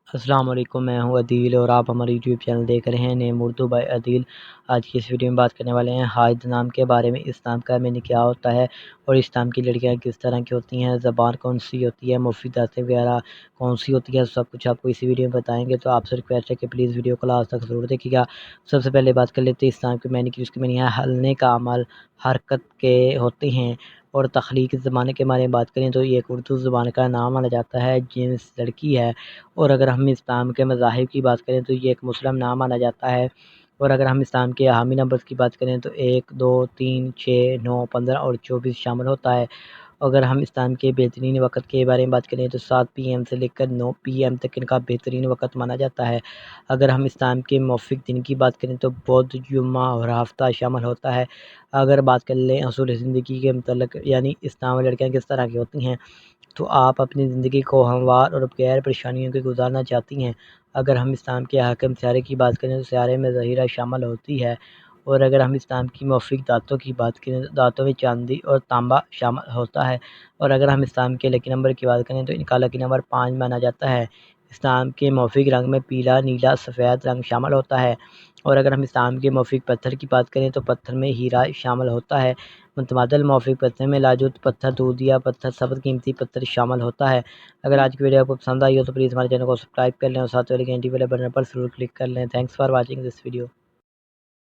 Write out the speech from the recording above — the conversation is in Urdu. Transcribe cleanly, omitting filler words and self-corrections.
السلام علیکم، میں ہوں عدیل اور آپ ہمارے یوٹیوب چینل دیکھ رہے ہیں نیم اردو بائی عدیل۔ آج کی اس ویڈیو میں بات کرنے والے ہیں حائض نام کے بارے میں۔ اسلام کا میں کیا ہوتا ہے اور اسلام کی لڑکیاں کس طرح کی ہوتی ہیں، زبان کون سی ہوتی ہے، مفیدات وغیرہ کون سی ہوتی ہے، سب کچھ آپ کو اسی ویڈیو میں بتائیں گے۔ تو آپ سے ریکویسٹ ہے کہ پلیز ویڈیو کو لاسٹ تک ضرور دیکھیے گا۔ سب سے پہلے بات کر لیتے ہیں اسلام کی معنی کی۔ اس کی معنی ہے ہلنے کا عمل، حرکت کے ہوتے ہیں۔ اور تخلیق زمانے کے بارے میں بات کریں تو یہ ایک اردو زبان کا نام مانا جاتا ہے، جنس لڑکی ہے۔ اور اگر ہم اسلام کے مذاہب کی بات کریں تو یہ ایک مسلم نام مانا جاتا ہے۔ اور اگر ہم اسلام کے حامی نمبرز کی بات کریں تو 1 2 3 6 9 15 اور 24 شامل ہوتا ہے۔ اگر ہم اسلام کے بہترین وقت کے بارے میں بات کریں تو 7 PM سے لے کر 9 PM تک ان کا بہترین وقت مانا جاتا ہے۔ اگر ہم اسلام کے موافق دن کی بات کریں تو بدھ، جمعہ اور ہفتہ شامل ہوتا ہے۔ اگر بات کر لیں اصول زندگی کے متعلق، یعنی اسلام میں لڑکیاں کس طرح کی ہوتی ہیں، تو آپ اپنی زندگی کو ہموار اور بغیر پریشانیوں کے گزارنا چاہتی ہیں۔ اگر ہم اسلام کے حاکم سیارے کی بات کریں تو سیارے میں ظہیرہ شامل ہوتی ہے۔ اور اگر ہم اسلام کی موافق دانتوں کی بات کریں تو دانتوں میں چاندی اور تانبا شامل ہوتا ہے۔ اور اگر ہم اسلام کے لکی نمبر کی بات کریں تو ان کا لکی نمبر 5 مانا جاتا ہے۔ اسلام کے موافق رنگ میں پیلا، نیلا، سفید رنگ شامل ہوتا ہے۔ اور اگر ہم اسلام کے موافق پتھر کی بات کریں تو پتھر میں ہیرا شامل ہوتا ہے۔ متبادل موافق پتھر میں لاجوت پتھر، دودھیا پتھر، سبز قیمتی پتھر شامل ہوتا ہے۔ اگر آج کی ویڈیو آپ کو پسند آئی ہو تو پلیز ہمارے چینل کو سبسکرائب کر لیں اور ساتھ والے گھنٹی والے بٹن پر ضرور کلک کر لیں۔ Thanks for watching this video.